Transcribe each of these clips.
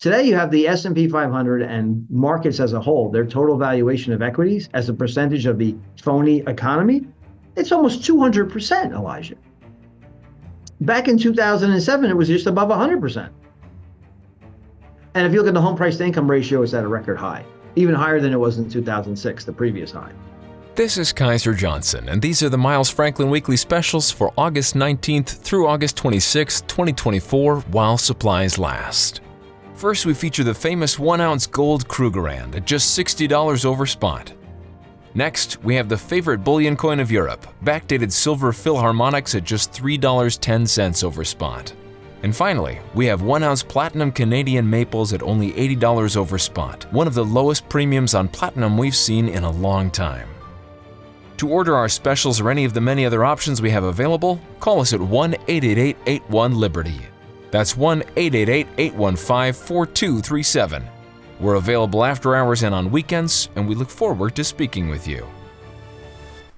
Today, you have the S&P 500 and markets as a whole, their total valuation of equities as a percentage of the phony economy, it's almost 200%, Elijah. Back in 2007, it was just above 100%. And if you look at the home price to income ratio, it's at a record high, even higher than it was in 2006, the previous high. This is Kaiser Johnson, and these are the Miles Franklin Weekly Specials for August 19th through August 26th, 2024, while supplies last. First, we feature the famous 1-ounce gold Krugerrand at just $60 over spot. Next, we have the favorite bullion coin of Europe, backdated Silver Philharmonics at just $3.10 over spot. And finally, we have 1-ounce platinum Canadian maples at only $80 over spot, one of the lowest premiums on platinum we've seen in a long time. To order our specials or any of the many other options we have available, call us at 1-888-81-LIBERTY. That's 1-888-815-4237. We're available after hours and on weekends, and we look forward to speaking with you.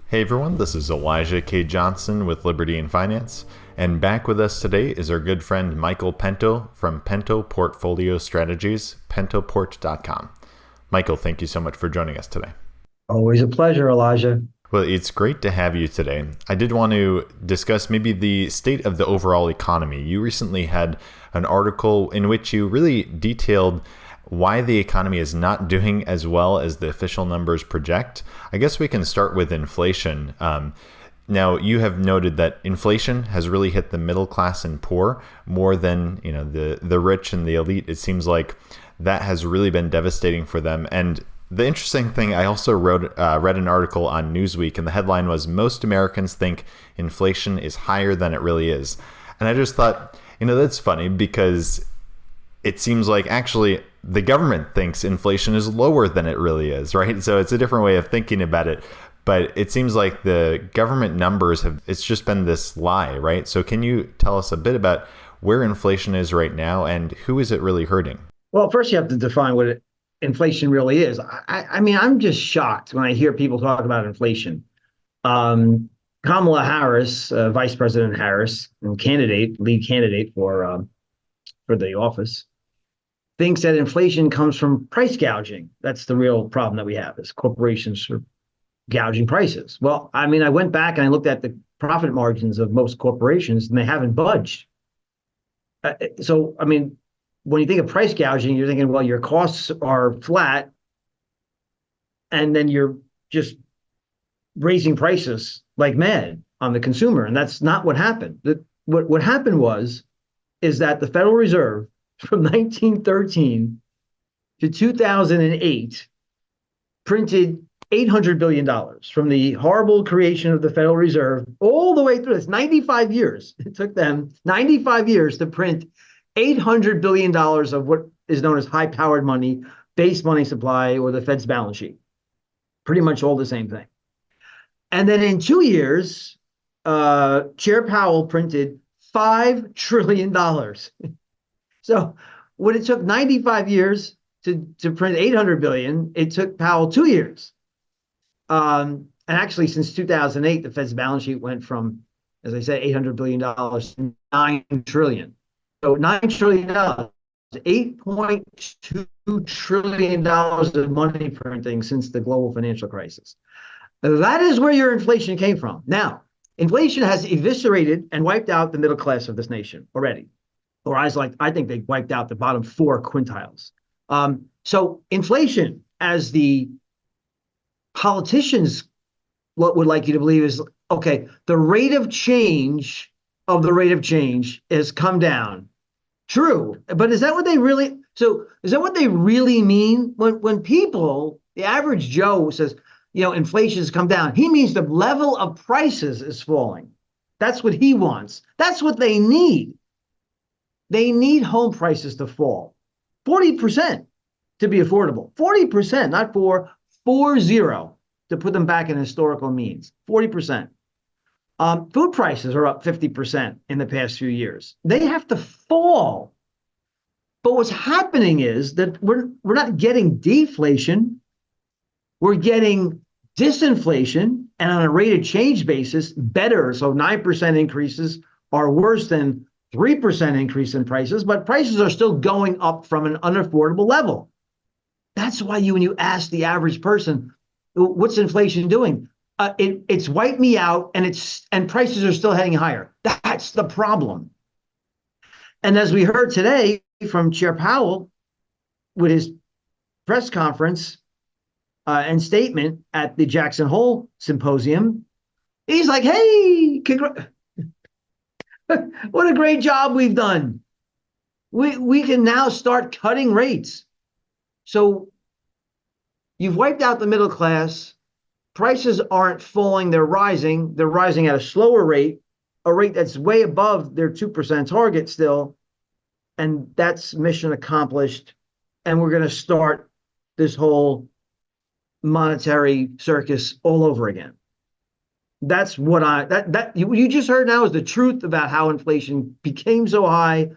Hey everyone, this is Elijah K. Johnson with Liberty in Finance, and back with us today is our good friend Michael Pento from Pento Portfolio Strategies, pentoport.com. Michael, thank you so much for joining us today. Always a pleasure, Elijah. Well, it's great to have you today. I did want to discuss maybe the state of the overall economy. You recently had an article in which you really detailed why the economy is not doing as well as the official numbers project. I guess we can start with inflation. Now, you have noted that inflation has really hit the middle class and poor more than the rich and the elite. It seems like that has really been devastating for them. And the interesting thing, I also read an article on Newsweek, and the headline was, "Most Americans think inflation is higher than it really is." And I just thought, that's funny because it seems like actually the government thinks inflation is lower than it really is, right? So it's a different way of thinking about it. But it seems like the government numbers it's just been this lie, right? So can you tell us a bit about where inflation is right now and who is it really hurting? Well, first you have to define what inflation really is. I mean, I'm just shocked when I hear people talk about inflation. Kamala Harris, Vice President Harris, and lead candidate for the office, thinks that inflation comes from price gouging. That's the real problem that we have, is corporations are gouging prices. Well, I mean, I went back and I looked at the profit margins of most corporations, and they haven't budged. So, I mean, when you think of price gouging, you're thinking, well, your costs are flat, and then you're just raising prices like mad on the consumer. And that's not what happened. What happened is that the Federal Reserve from 1913 to 2008 printed $800 billion from the horrible creation of the Federal Reserve all the way through this 95 years. It took them 95 years to print $800 billion of what is known as high-powered money, base money supply, or the Fed's balance sheet. Pretty much all the same thing. And then in 2 years, Chair Powell printed $5 trillion. So when it took 95 years to print 800 billion, it took Powell 2 years. And actually, since 2008, the Fed's balance sheet went from, as I said, $800 billion to $9 trillion. So $9 trillion, $8.2 trillion of money printing since the global financial crisis. That is where your inflation came from. Now, inflation has eviscerated and wiped out the middle class of this nation already. Or I think they wiped out the bottom 4 quintiles. So inflation, as the politicians would like you to believe, is, okay, the rate of change has come down. True, but is that what they really mean? When people, the average Joe, says, inflation has come down, he means the level of prices is falling. That's what he wants. That's what they need. They need home prices to fall 40% to be affordable. 40%, not 40, to put them back in historical means. 40%. Food prices are up 50% in the past few years. They have to fall. But what's happening is that we're not getting deflation. We're getting disinflation, and on a rate of change basis, better. So 9% increases are worse than 3% increase in prices, but prices are still going up from an unaffordable level. That's why when you ask the average person, what's inflation doing? It's wiped me out, and prices are still heading higher. That's the problem. And as we heard today from Chair Powell with his press conference and statement at the Jackson Hole Symposium, he's like, hey, what a great job we've done. We can now start cutting rates. So you've wiped out the middle class. Prices aren't falling, they're rising. They're rising at a slower rate, a rate that's way above their 2% target still. And that's mission accomplished. And we're going to start this whole monetary circus all over again. That's what you just heard now is the truth about how inflation became so high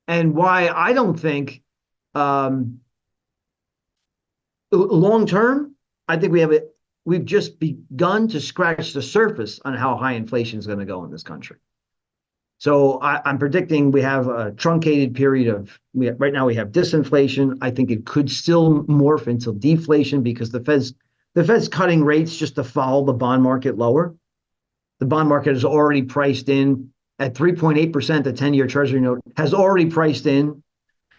and why I don't think long term, I think we've just begun to scratch the surface on how high inflation is going to go in this country. So I'm predicting we have a truncated period right now we have disinflation. I think it could still morph into deflation because the Fed's cutting rates just to follow the bond market lower. The bond market is already priced in at 3.8%. The 10-year Treasury note has already priced in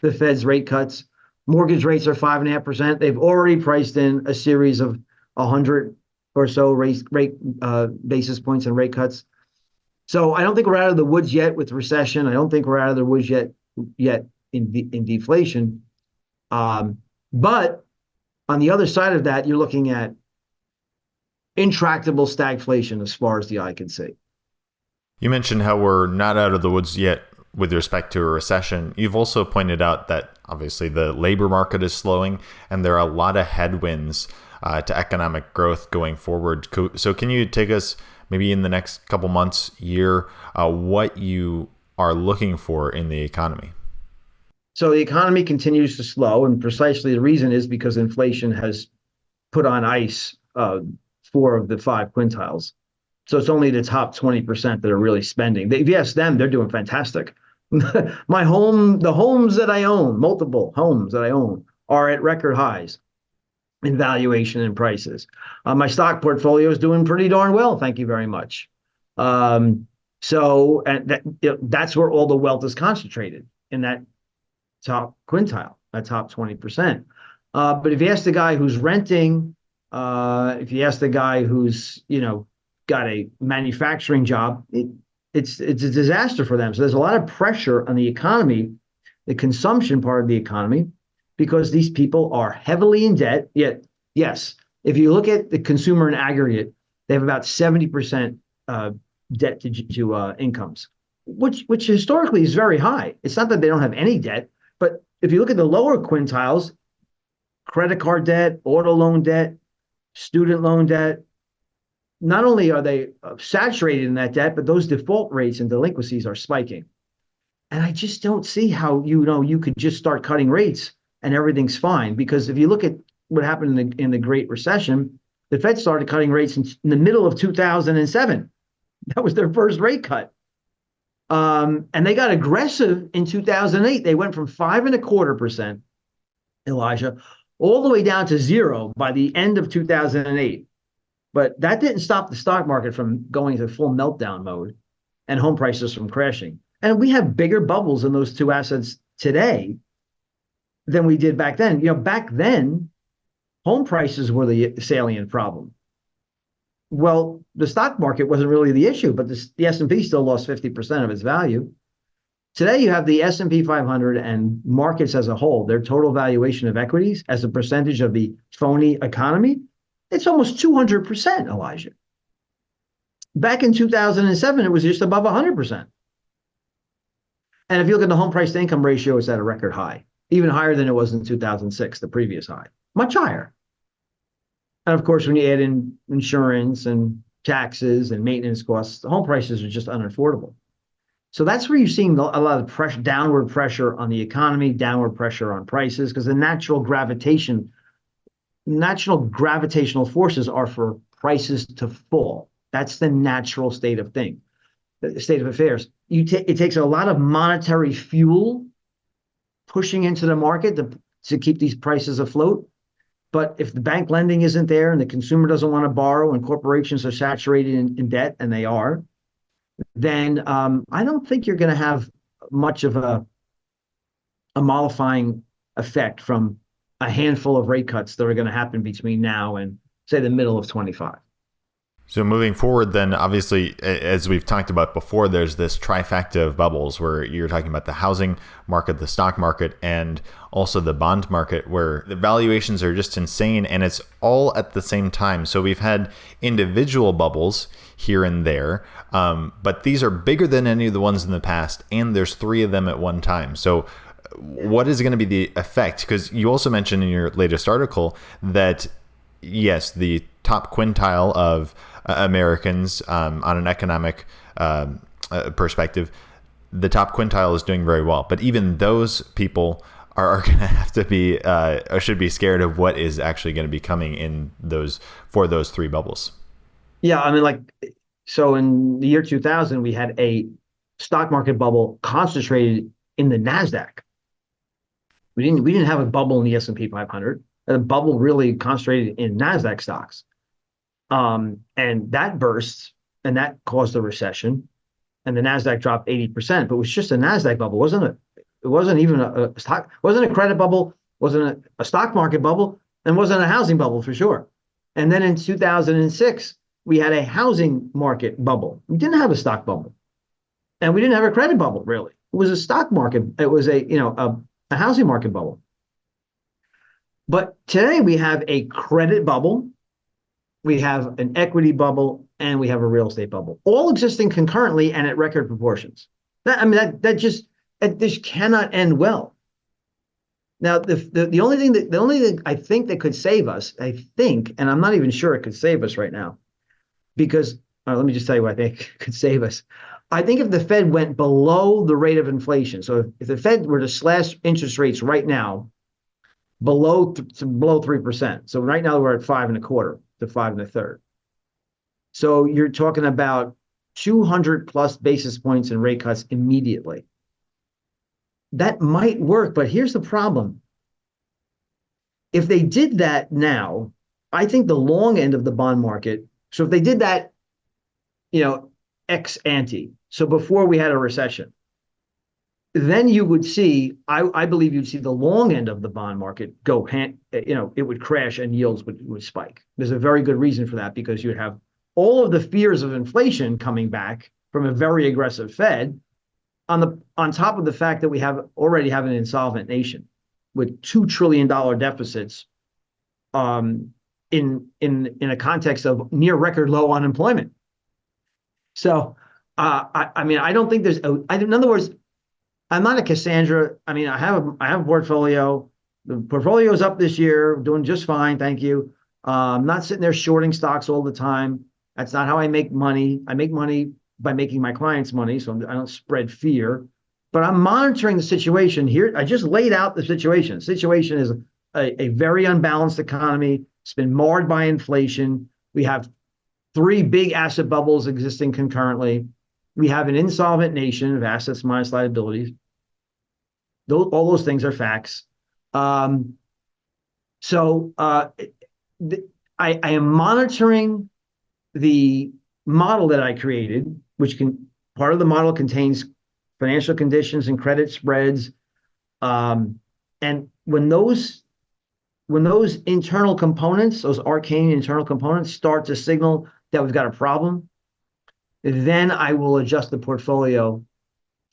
the Fed's rate cuts. Mortgage rates are 5.5%. They've already priced in a series of 100 or so basis points and rate cuts. So I don't think we're out of the woods yet with recession. I don't think we're out of the woods yet in deflation. But on the other side of that, you're looking at intractable stagflation as far as the eye can see. You mentioned how we're not out of the woods yet with respect to a recession. You've also pointed out that obviously the labor market is slowing and there are a lot of headwinds to economic growth going forward. So can you take us maybe in the next couple months, year, what you are looking for in the economy? So the economy continues to slow, and precisely the reason is because inflation has put on ice 4 of the 5 quintiles. So it's only the top 20% that are really spending. If you ask them, they're doing fantastic. The homes that I own, multiple homes that I own, are at record highs in valuation and prices. My stock portfolio is doing pretty darn well, thank you very much. That's where all the wealth is concentrated, in that top quintile, that top 20%. But if you ask the guy who's renting, if you ask the guy who's got a manufacturing job, it's a disaster for them. So there's a lot of pressure on the economy, the consumption part of the economy, because these people are heavily in debt. Yet, yes, if you look at the consumer in aggregate, they have about 70% debt to incomes, which historically is very high. It's not that they don't have any debt, but if you look at the lower quintiles, credit card debt, auto loan debt, student loan debt, not only are they saturated in that debt, but those default rates and delinquencies are spiking. And I just don't see how you could just start cutting rates and everything's fine. Because if you look at what happened in the Great Recession, the Fed started cutting rates in the middle of 2007. That was their first rate cut. And they got aggressive in 2008. They went from 5.25%, Elijah, all the way down to 0 by the end of 2008. But that didn't stop the stock market from going into full meltdown mode and home prices from crashing. And we have bigger bubbles in those two assets today than we did back then. Back then, home prices were the salient problem. Well, the stock market wasn't really the issue, but the S&P still lost 50% of its value. Today, you have the S&P 500 and markets as a whole, their total valuation of equities as a percentage of the phony economy, it's almost 200%, Elijah. Back in 2007, it was just above 100%. And if you look at the home price to income ratio, it's at a record high, even higher than it was in 2006, the previous high, much higher. And of course, when you add in insurance and taxes and maintenance costs, the home prices are just unaffordable. So that's where you're seeing a lot of pressure, downward pressure on the economy, downward pressure on prices, because the natural gravitational forces are for prices to fall. That's the natural state of things. state of affairs. It takes a lot of monetary fuel pushing into the market to keep these prices afloat. But if the bank lending isn't there and the consumer doesn't want to borrow and corporations are saturated in debt, and they are, then I don't think you're going to have much of a mollifying effect from a handful of rate cuts that are going to happen between now and, say, the middle of 25. So moving forward, then, obviously, as we've talked about before, there's this trifecta of bubbles where you're talking about the housing market, the stock market, and also the bond market, where the valuations are just insane, and it's all at the same time. So we've had individual bubbles here and there, but these are bigger than any of the ones in the past, and there's three of them at one time. So what is going to be the effect? Because you also mentioned in your latest article that, yes, the top quintile of Americans on an economic perspective, the top quintile is doing very well. But even those people are going to have to be or should be scared of what is actually going to be coming in for those three bubbles. Yeah, I mean, so in the year 2000, we had a stock market bubble concentrated in the NASDAQ. We didn't have a bubble in the S&P 500. A bubble really concentrated in NASDAQ stocks. And that burst, and that caused a recession, and the NASDAQ dropped 80%, but it was just a NASDAQ bubble, wasn't it? It wasn't even a stock, wasn't a credit bubble, wasn't a stock market bubble, and wasn't a housing bubble for sure. And then in 2006, we had a housing market bubble. We didn't have a stock bubble, and we didn't have a credit bubble, really. It was a stock market. It was a housing market bubble. But today we have a credit bubble, we have an equity bubble, and we have a real estate bubble, all existing concurrently and at record proportions. This cannot end well. Now, the only thing I think that could save us, and I'm not even sure it could save us right now, because let me just tell you what I think could save us. I think if the Fed went below the rate of inflation, so if the Fed were to slash interest rates right now below 3%. So right now we're at 5.25 to 5.33. So you're talking about 200 plus basis points in rate cuts immediately. That might work, but here's the problem. If they did that now, I think the long end of the bond market, so if they did that, ex ante, so before we had a recession, then you would see, I believe you'd see the long end of the bond market it would crash and yields would spike. There's a very good reason for that, because you'd have all of the fears of inflation coming back from a very aggressive Fed on top of the fact that we already have an insolvent nation with $2 trillion deficits in a context of near record low unemployment. So, I don't think in other words, I'm not a Cassandra. I mean, I have a portfolio. The portfolio is up this year, doing just fine, thank you. I'm not sitting there shorting stocks all the time. That's not how I make money. I make money by making my clients money, so I don't spread fear. But I'm monitoring the situation here. I just laid out the situation. The situation is a very unbalanced economy. It's been marred by inflation. We have three big asset bubbles existing concurrently. We have an insolvent nation of assets minus liabilities. All those things are facts. I am monitoring the model that I created, part of the model contains financial conditions and credit spreads. And when those internal components, those arcane internal components, start to signal that we've got a problem, then I will adjust the portfolio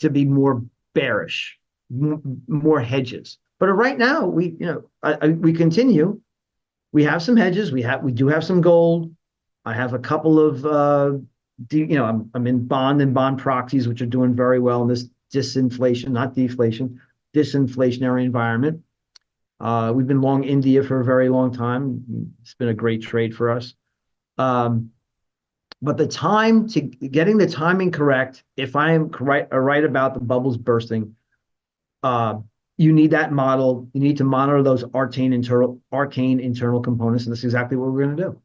to be more bearish, more hedges. But right now, we continue. We have some hedges. We do have some gold. I have a couple of I'm in bond and bond proxies, which are doing very well in this disinflation, not deflation, disinflationary environment. We've been long India for a very long time. It's been a great trade for us. But getting the timing correct, if I am right about the bubbles bursting, you need that model. You need to monitor those arcane internal components, and that's exactly what we're going to do.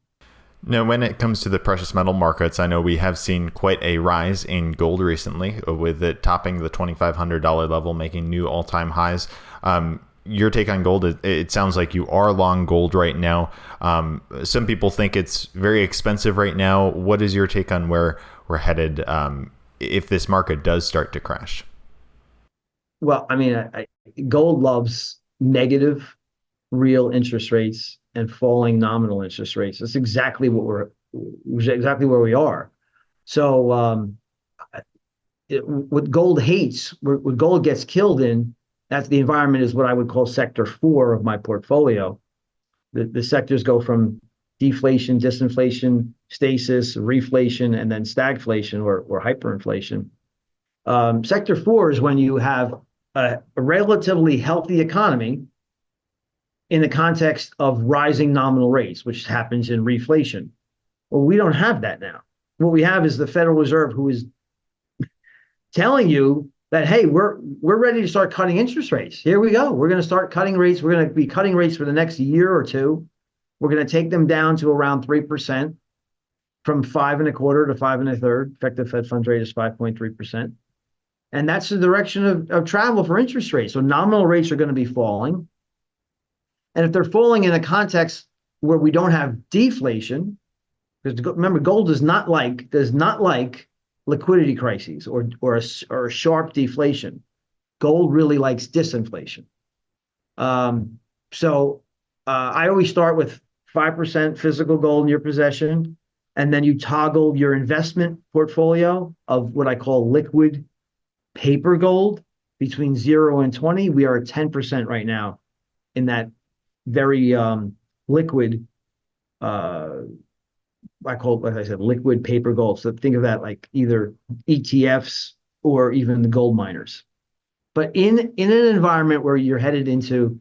Now, when it comes to the precious metal markets, I know we have seen quite a rise in gold recently, with it topping the $2,500 level, making new all-time highs. Your take on gold, it sounds like you are long gold right now. Some people think it's very expensive right now. What is your take on where we're headed if this market does start to crash? Well, I mean, gold loves negative real interest rates and falling nominal interest rates. That's exactly exactly where we are. So what gold hates, what gold gets killed in, that's the environment is what I would call sector 4 of my portfolio. The sectors go from deflation, disinflation, stasis, reflation, and then stagflation or hyperinflation. Sector 4 is when you have a relatively healthy economy in the context of rising nominal rates, which happens in reflation. Well, we don't have that now. What we have is the Federal Reserve, who is telling you that, hey, we're ready to start cutting interest rates. Here we go. We're going to start cutting rates. We're going to be cutting rates for the next year or two. We're going to take them down to around 3%, from 5.25% to 5.33%. Effective Fed funds rate is 5.3%. And that's the direction of travel for interest rates. So nominal rates are going to be falling. And if they're falling in a context where we don't have deflation, because remember, gold does not like liquidity crises or a sharp deflation. Gold really likes disinflation. So I always start with 5% physical gold in your possession, and then you toggle your investment portfolio of what I call liquid paper gold between 0 and 20. We are at 10% right now in that very liquid, I call it, like I said, liquid paper gold. So think of that like either ETFs or even the gold miners. But in an environment where you're headed into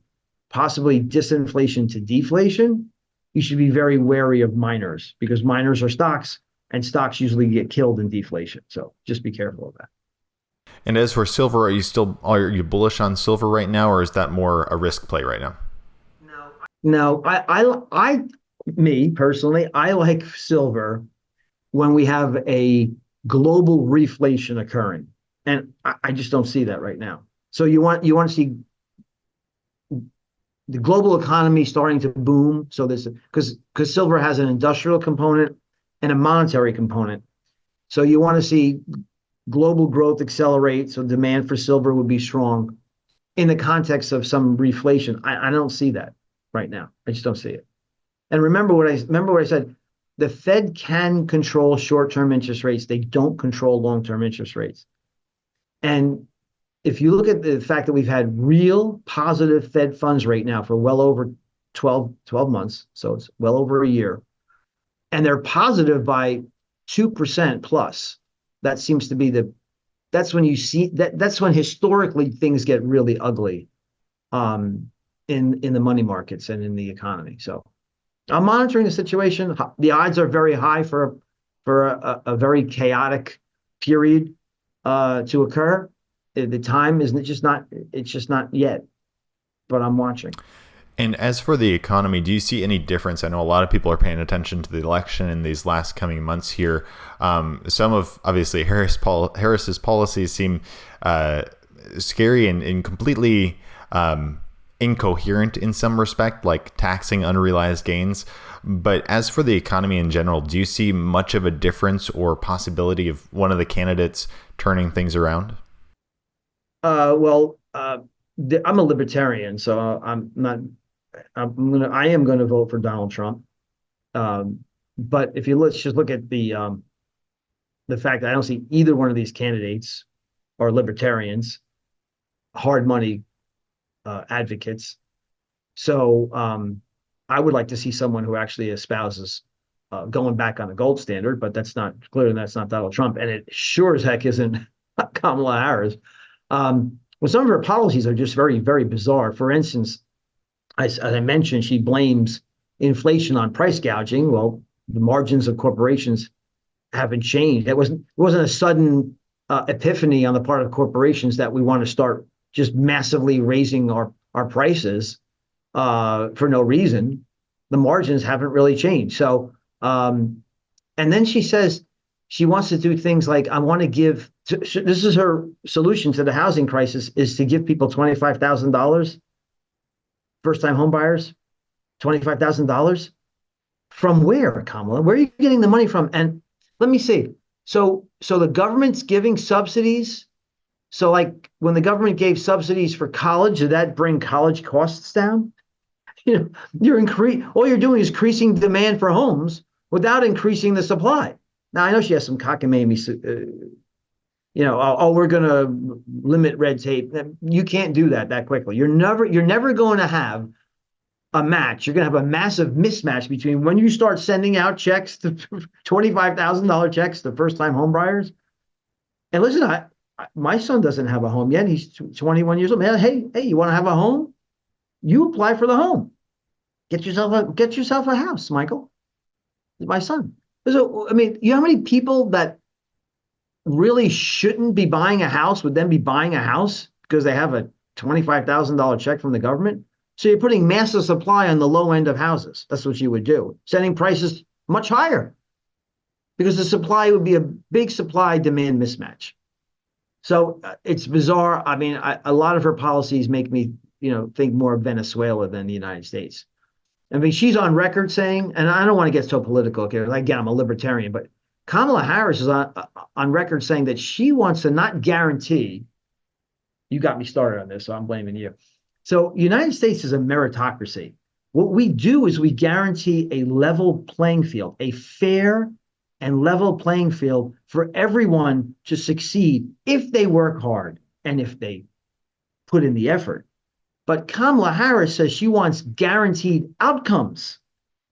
possibly disinflation to deflation, you should be very wary of miners, because miners are stocks, and stocks usually get killed in deflation. So just be careful of that. And as for silver, are you bullish on silver right now, or is that more a risk play right now? No, me personally, I like silver when we have a global reflation occurring, and I just don't see that right now. So you want to see the global economy starting to boom. So this, because silver has an industrial component and a monetary component. So you want to see global growth accelerate. So demand for silver would be strong in the context of some reflation. I don't see that right now. I just don't see it. And remember what I said. The Fed can control short-term interest rates. They don't control long-term interest rates. And if you look at the fact that we've had real positive Fed funds rate now for well over 12 months, so it's well over a year, and they're positive by 2% plus, that seems to be that's when you see that's when historically things get really ugly in the money markets and in the economy. So I'm monitoring the situation. The odds are very high for a very chaotic period to occur. The time is just not yet, but I'm watching. And as for the economy, do you see any difference? I know a lot of people are paying attention to the election in these last coming months here. Some of, obviously, Harris's policies seem scary and completely incoherent in some respect, like taxing unrealized gains. But as for the economy in general, do you see much of a difference or possibility of one of the candidates turning things around? I'm a libertarian, so I'm not. I am going to vote for Donald Trump. But if let's just look at the fact that I don't see either one of these candidates are libertarians, hard money advocates. So I would like to see someone who actually espouses going back on the gold standard, but that's not Donald Trump, and it sure as heck isn't Kamala Harris. Well, some of her policies are just very, very bizarre. For instance, as I mentioned, she blames inflation on price gouging. Well, the margins of corporations haven't changed. It wasn't a sudden epiphany on the part of corporations that we want to start just massively raising our prices for no reason. The margins haven't really changed. So And then she says she wants to do things like, I want to give, this is her solution to the housing crisis, is to give people $25,000, first time home buyers, $25,000. From where, Kamala? Where are you getting the money from? And let me see. So the government's giving subsidies. So like when the government gave subsidies for college, did that bring college costs down? All you're doing is increasing demand for homes without increasing the supply. Now I know she has some cockamamie, we're going to limit red tape. You can't do that quickly. You're never going to have a match. You're going to have a massive mismatch between when you start sending out checks to $25,000 checks to first-time homebuyers. And listen, my son doesn't have a home yet. He's 21 years old. Man, hey, you want to have a home? You apply for the home. Get yourself a house, Michael. My son. So, I mean, you know how many people that really shouldn't be buying a house would then be buying a house because they have a $25,000 check from the government? So you're putting massive supply on the low end of houses. That's what you would do, setting prices much higher because the supply would be a big supply demand mismatch. So it's bizarre. I mean, a lot of her policies make me, think more of Venezuela than the United States. I mean, she's on record saying, and I don't want to get so political here. Again, I'm a libertarian, but Kamala Harris is on record saying that she wants to not guarantee. You got me started on this, so I'm blaming you. So the United States is a meritocracy. What we do is we guarantee a level playing field, a fair and level playing field for everyone to succeed if they work hard and if they put in the effort. But Kamala Harris says she wants guaranteed outcomes.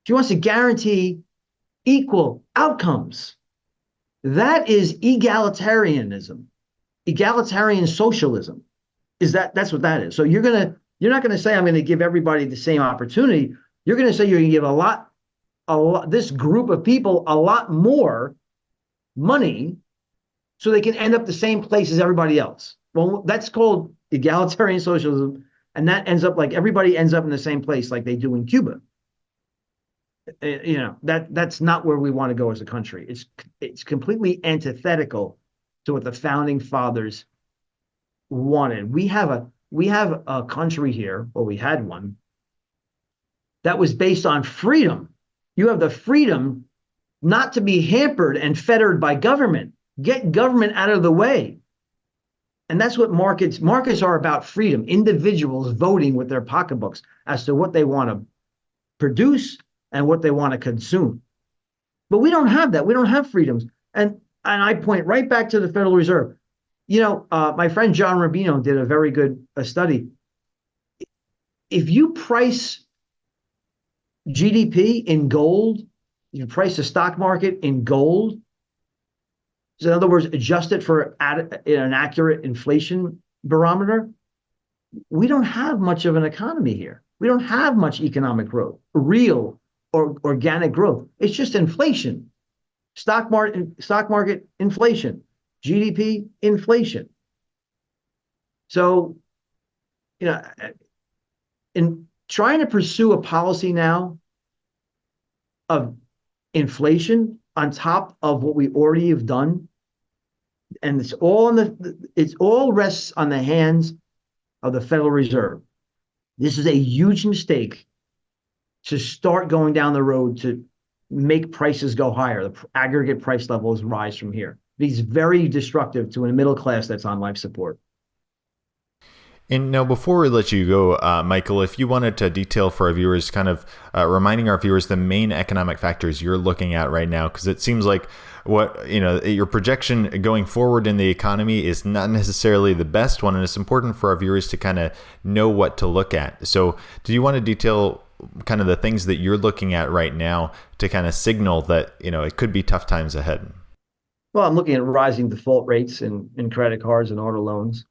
She wants to guarantee equal outcomes. That is egalitarianism, egalitarian socialism. That's what that is. So you're not going to say I'm going to give everybody the same opportunity. You're going to say you're going to give this group of people a lot more money so they can end up the same place as everybody else. Well, that's called egalitarian socialism, and that ends up like everybody ends up in the same place like they do in Cuba. That's not where we want to go as a country. It's completely antithetical to what the founding fathers wanted. We have a country here, or we had one, that was based on freedom. You have the freedom not to be hampered and fettered by government. Get government out of the way. And that's what markets are about: freedom, individuals voting with their pocketbooks as to what they want to produce and what they want to consume. But we don't have that. We don't have freedoms. And I point right back to the Federal Reserve. My friend John Rubino did a very good study. If you price GDP in gold, you price the stock market in gold, so in other words, adjust it for an accurate inflation barometer, we don't have much of an economy here. We don't have much economic growth, real or organic growth. It's just inflation, stock market inflation, GDP inflation. So, in trying to pursue a policy now of inflation on top of what we already have done, and it all rests on the hands of the Federal Reserve. This is a huge mistake to start going down the road to make prices go higher. The aggregate price levels rise from here. It's very destructive to a middle class that's on life support. And now, before we let you go, Michael, if you wanted to detail for our viewers, kind of reminding our viewers the main economic factors you're looking at right now, because it seems like your projection going forward in the economy is not necessarily the best one, and it's important for our viewers to kind of know what to look at. So do you want to detail kind of the things that you're looking at right now to kind of signal that, it could be tough times ahead? Well, I'm looking at rising default rates in credit cards and auto loans.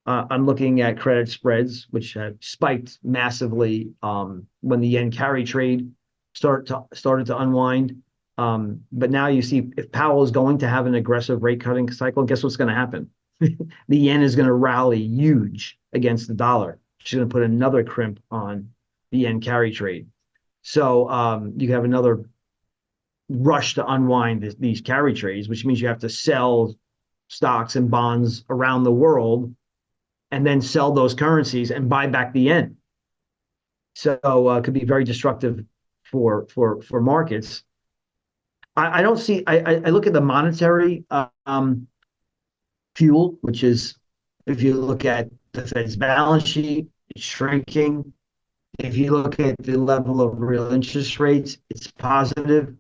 I'm looking at credit spreads, which have spiked massively when the yen carry trade started to unwind. But now you see if Powell is going to have an aggressive rate cutting cycle, guess what's going to happen? The yen is going to rally huge against the dollar. She's going to put another crimp on the yen carry trade. So you have another rush to unwind these carry trades, which means you have to sell stocks and bonds around the world and then sell those currencies and buy back the yen. So it could be very destructive for markets. I don't see. I look at the monetary fuel, which is, if you look at the Fed's balance sheet, it's shrinking. If you look at the level of real interest rates, it's positive.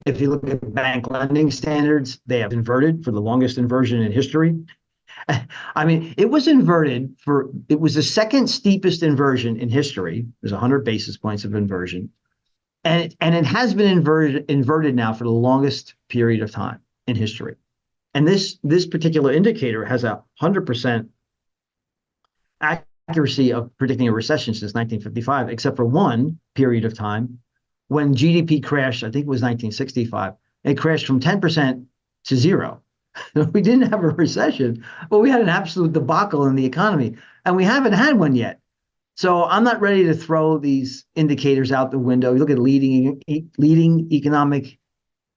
If you look at bank lending standards, they have inverted for the longest inversion in history. I mean, it was the second steepest inversion in history. There's 100 basis points of inversion. And it has been inverted now for the longest period of time in history. And this particular indicator has 100% accuracy of predicting a recession since 1955, except for one period of time when GDP crashed. I think it was 1965. It crashed from 10% to zero. We didn't have a recession, but we had an absolute debacle in the economy, and we haven't had one yet. So I'm not ready to throw these indicators out the window. You look at leading economic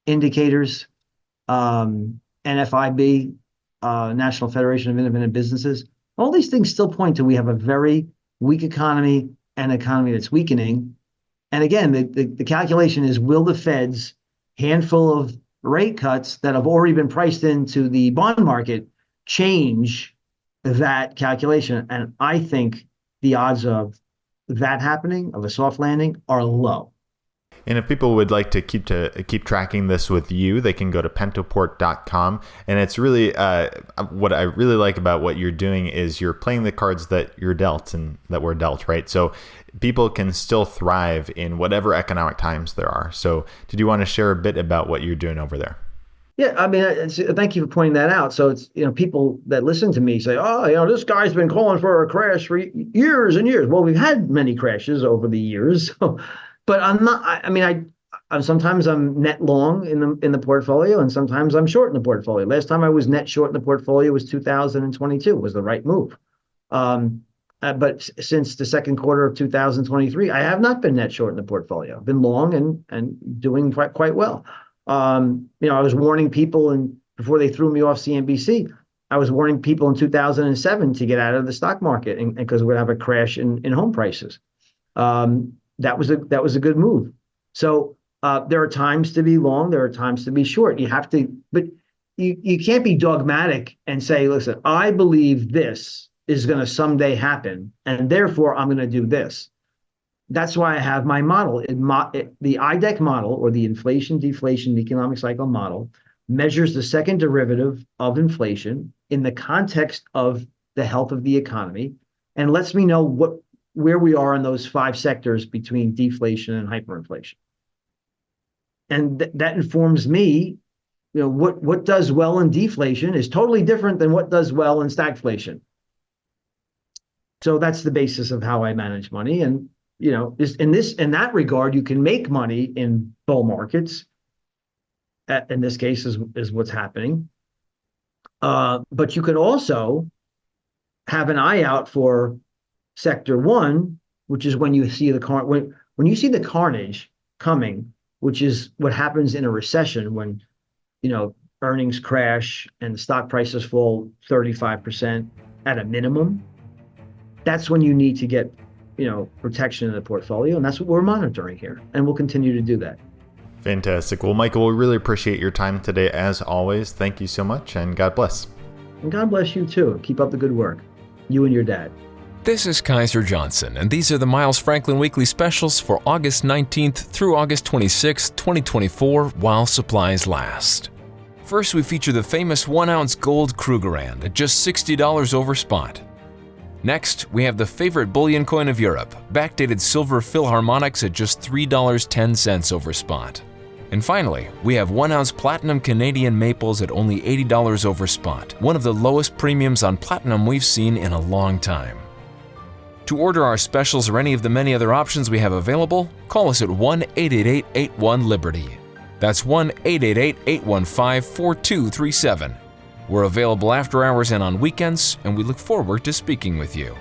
indicators, NFIB, National Federation of Independent Businesses. All these things still point to we have a very weak economy, and an economy that's weakening. And again, the calculation is, will the Fed's handful of rate cuts that have already been priced into the bond market change that calculation? And I think the odds of that happening, of a soft landing, are low. And if people would like to keep tracking this with you, they can go to pentoport.com. And it's really what I really like about what you're doing is you're playing the cards that you're dealt and that we're dealt, right? So people can still thrive in whatever economic times there are. So did you want to share a bit about what you're doing over there? Yeah, I mean, thank you for pointing that out. So it's, people that listen to me say, oh, this guy's been calling for a crash for years and years. Well, we've had many crashes over the years. But I'm not. Sometimes I'm net long in the portfolio, and sometimes I'm short in the portfolio. Last time I was net short in the portfolio was 2022. Was the right move. But since the second quarter of 2023, I have not been net short in the portfolio. I've been long and doing quite well. I was warning people, and before they threw me off CNBC, I was warning people in 2007 to get out of the stock market, and because we're going to have a crash in home prices. That was a good move. So there are times to be long, there are times to be short. You have to, but you can't be dogmatic and say, listen, I believe this is going to someday happen, and therefore I'm going to do this. That's why I have my model. The IDEC model, or the inflation, deflation, economic cycle model, measures the second derivative of inflation in the context of the health of the economy, and lets me know where we are in those five sectors between deflation and hyperinflation. And that informs me, what does well in deflation is totally different than what does well in stagflation. So that's the basis of how I manage money. And, in that regard, you can make money in bull markets. In this case is what's happening. But you could also have an eye out for sector one, which is when you see when you see the carnage coming, which is what happens in a recession when earnings crash and the stock prices fall 35% at a minimum. That's when you need to get protection in the portfolio, and that's what we're monitoring here, and we'll continue to do that. Fantastic. Well, Michael, we really appreciate your time today as always. Thank you so much, and God bless. And God bless you too. Keep up the good work, you and your dad. This is Kaiser Johnson, and these are the Miles Franklin Weekly Specials for August 19th through August 26th, 2024, while supplies last. First, we feature the famous 1-ounce gold Krugerrand at just $60 over spot. Next, we have the favorite bullion coin of Europe, backdated Silver Philharmonics at just $3.10 over spot. And finally, we have 1-ounce platinum Canadian maples at only $80 over spot, one of the lowest premiums on platinum we've seen in a long time. To order our specials or any of the many other options we have available, call us at 1-888-81-LIBERTY. That's 1-888-815-4237. We're available after hours and on weekends, and we look forward to speaking with you.